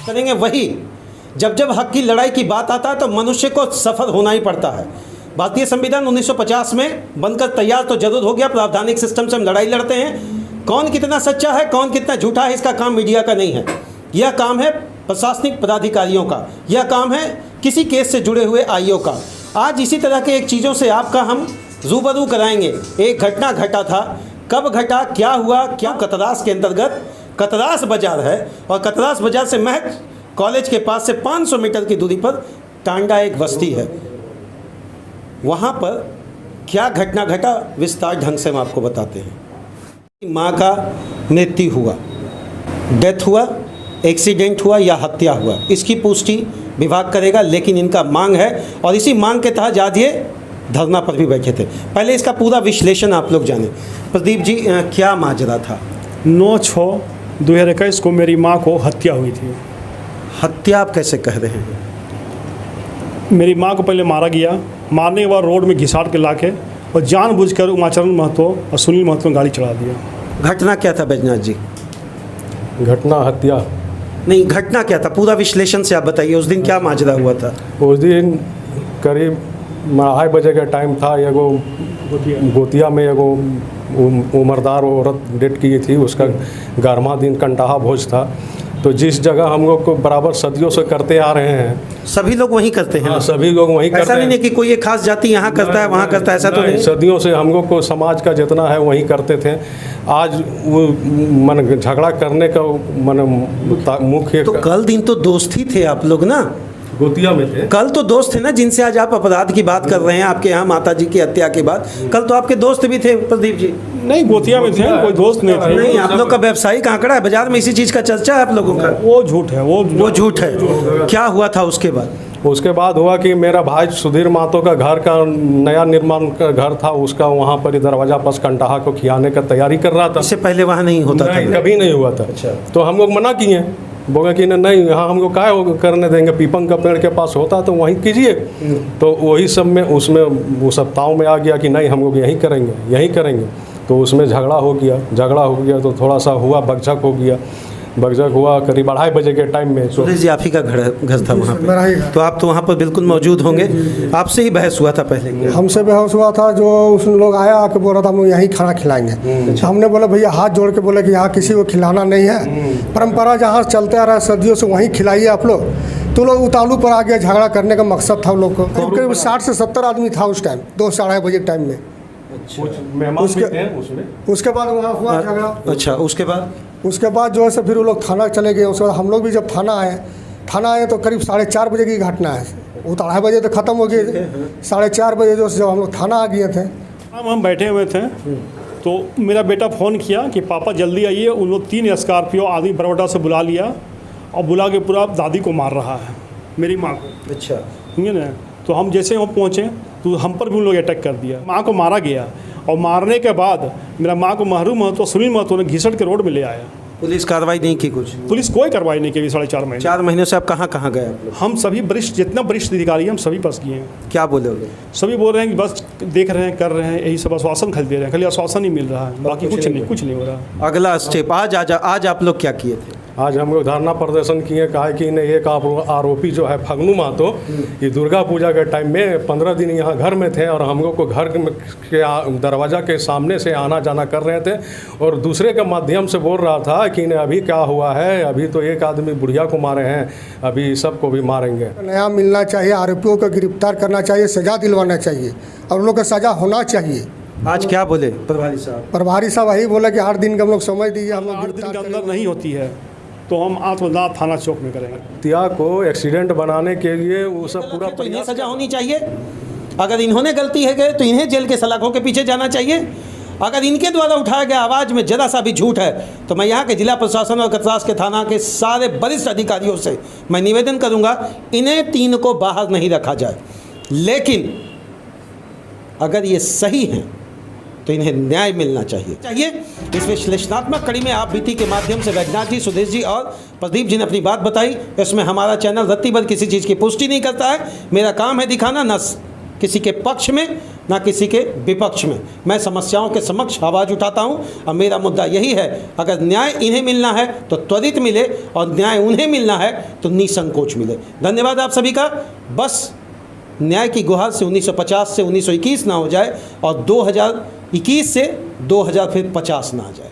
करेंगे वही। जब जब हक की लड़ाई की बात आता है तो मनुष्य को सफ़र होना ही पड़ता है। भारतीय संविधान 1950 में बनकर तैयार तो जरूर हो गया, प्रावधानिक सिस्टम से हम लड़ाई लड़ते हैं। कौन कितना सच्चा है, कौन कितना झूठा है, इसका काम मीडिया का नहीं है। यह काम है प्रशासनिक पदाधिकारियों का, यह काम है किसी केस से जुड़े हुए आईओ का। आज इसी तरह के एक चीज़ों से आपका हम रूबरू कराएंगे। एक घटना घटा था, कब घटा, क्या हुआ, क्या कतरास के अंतर्गत कतरास बाज़ार है और कतरास बाज़ार से महज कॉलेज के पास से 500 मीटर की दूरी पर टांडा एक बस्ती है। वहाँ पर क्या घटना घटा, विस्तार ढंग से हम आपको बताते हैं। माँ का मृत्यु हुआ, डेथ हुआ, एक्सीडेंट हुआ या हत्या हुआ, इसकी पुष्टि विभाग करेगा। लेकिन इनका मांग है और इसी मांग के तहत आज ये धरना पर भी बैठे थे। पहले इसका पूरा विश्लेषण आप लोग जाने। प्रदीप जी, क्या माजरा था? 9/6/2021 को मेरी माँ को हत्या हुई थी। हत्या आप कैसे कह रहे हैं? मेरी माँ को पहले मारा गया, मारने के बाद रोड में घिसाट के लाके और जानबूझकर उमाचरण महतो और सुनील महतो ने गाड़ी चढ़ा दिया। घटना क्या था बैजनाथ जी? घटना हत्या नहीं, घटना क्या था, पूरा विश्लेषण से आप बताइए। उस दिन क्या माजरा हुआ था? उस दिन करीब 2:30 बजे का टाइम था। एगो गोतिया में एगो उम्रदार औरत डेट की थी, उसका 11वां दिन कंटाहा भोज था। तो जिस जगह हम लोग को बराबर सदियों से करते आ रहे हैं, सभी लोग वहीं करते हैं। हाँ, सभी लोग वहीं करते हैं। ऐसा नहीं है कि कोई एक खास जाति यहाँ करता है वहाँ करता है, ऐसा तो नहीं। सदियों से हम लोग को समाज का जितना है वहीं करते थे। आज वो मन झगड़ा करने का मुख्य तो कल दिन तो दोस्त ही थे आप लोग ना, गोतिया में थे। कल तो दोस्त थे ना, जिनसे आज आप अपराध की बात कर रहे हैं। आपके यहाँ माता जी की हत्या के बाद कल तो आपके दोस्त भी थे प्रदीप जी। नहीं, गोतिया में थे, कोई दोस्त नहीं थे। नहीं, आप लोग का व्यवसायिक आंकड़ा है, बाजार में इसी चीज़ का चर्चा है आप लोगों का। वो झूठ है, वो झूठ है। क्या हुआ था उसके बाद? उसके बाद हुआ कि मेरा भाई सुधीर महतो का घर का नया निर्माण का घर था, उसका वहाँ पर दरवाजा पास कंटाहा को खियाने का तैयारी कर रहा था। इससे पहले वहाँ नहीं होता था? कभी नहीं हुआ था। अच्छा। तो हम लोग मना किए, बोले कि नहीं, यहाँ हम लोग क्या करने देंगे, पीपल का पेड़ के पास होता तो वहीं कीजिए। तो वही सब में उसमें वो सप्ताह में आ गया कि नहीं, हम लोग यहीं करेंगे। तो उसमें झगड़ा हो गया तो थोड़ा सा हुआ, बकझक हो गया। बकझक हुआ करीब 2:30 बजे के टाइम में। सुरेश जी, आप ही का घर था वहाँ पे, तो आप तो वहाँ पर बिल्कुल मौजूद होंगे। आपसे ही बहस हुआ था पहले? हमसे बहस हुआ था। जो उस लोग आया आके बोल रहा था हम लोग यहीं खाना खिलाएंगे। हमने बोला भैया, हाथ जोड़ के बोले कि यहाँ किसी को खिलाना नहीं है, परंपरा जहाँ चलते आ रहा है सदियों से वहीं खिलाइए आप लोग। तो लोग उतालू पर आ गया, झगड़ा करने का मकसद था लोग को। करीब 60 से 70 आदमी था उस टाइम, 2-2:30 बजे के टाइम में। उसके बाद वहाँ हुआ झगड़ा। अच्छा, उसके बाद जो है फिर वो लोग थाना चले गए। उसके बाद हम लोग भी जब थाना आए तो करीब 4:30 बजे की घटना है। वो 2:30 बजे तो ख़त्म हो गई, 4:30 बजे जो जब हम लोग थाना आ गए थे, हम बैठे हुए थे तो मेरा बेटा फ़ोन किया कि पापा जल्दी आइए। उन लोग 3 स्कॉर्पियो आदमी बरवटा से बुला लिया और बुला के पूरा दादी को मार रहा है, मेरी माँ को। अच्छा, ठीक है ना। तो हम जैसे वहाँ पहुँचे तो हम पर भी उन लोग अटैक कर दिया। माँ को मारा गया और मारने के बाद मेरा माँ को महरू महतो, सुनील महतो ने घिसट के रोड में ले आया। पुलिस कार्रवाई नहीं की? कुछ पुलिस कोई कार्रवाई नहीं की। 4.5 महीने। 4 महीने से आप कहाँ गए आप लोग? हम सभी वरिष्ठ, जितना वरिष्ठ अधिकारी हैं, हम सभी फंस गए हैं। क्या बोले वो लोग? सभी बोल रहे हैं कि बस देख रहे हैं, कर रहे हैं, यही सब आश्वासन खाली दे रहे हैं, खाली आश्वासन ही मिल रहा है, बाकी कुछ नहीं हो रहा। अगला स्टेप आज आप लोग क्या किए थे? आज हम लोग धरना प्रदर्शन किए। कहा कि एक आरोपी जो है फगनू महतो, ये दुर्गा पूजा के टाइम में 15 दिन यहाँ घर में थे और हम लोग को घर के दरवाज़ा के सामने से आना जाना कर रहे थे और दूसरे के माध्यम से बोल रहा था कि अभी क्या हुआ है, अभी तो एक आदमी बुढ़िया को मारे हैं, अभी सबको भी मारेंगे। नया मिलना चाहिए, आरोपियों को गिरफ्तार करना चाहिए, सजा दिलवाना चाहिए और उन लोग का सजा होना चाहिए। आज क्या बोले प्रभारी साहब? प्रभारी साहब वही बोले कि 8 दिन का हम लोग समझ दीजिए, हम लोग 8 दिन के अंदर नहीं होती है तो हम आत्मदाह थाना चौक में करेंगे। हत्या को एक्सीडेंट बनाने के लिए वो सब पूरा तो इन्हें सजा होनी चाहिए। अगर इन्होंने गलती है तो इन्हें जेल के सलाखों के पीछे जाना चाहिए। अगर इनके द्वारा उठाया गया आवाज़ में जरा सा भी झूठ है तो मैं यहाँ के जिला प्रशासन और कतरास के थाना के सारे वरिष्ठ अधिकारियों से मैं निवेदन करूँगा, इन्हें 3 को बाहर नहीं रखा जाए। लेकिन अगर ये सही हैं तो इन्हें न्याय मिलना चाहिए। इस विश्लेषणात्मक कड़ी में आप बीती के माध्यम से बैजनाथ जी, सुदेश जी और प्रदीप जी ने अपनी बात बताई। इसमें हमारा चैनल रत्ती भर किसी चीज़ की पुष्टि नहीं करता है। मेरा काम है दिखाना, न किसी के पक्ष में ना किसी के विपक्ष में। मैं समस्याओं के समक्ष आवाज़ उठाता हूँ और मेरा मुद्दा यही है, अगर न्याय इन्हें मिलना है तो त्वरित मिले और न्याय उन्हें मिलना है तो निसंकोच मिले। धन्यवाद आप सभी का। बस न्याय की गुहार से 1950 से 1921 ना हो जाए और 2021 से 2050 ना आ जाए।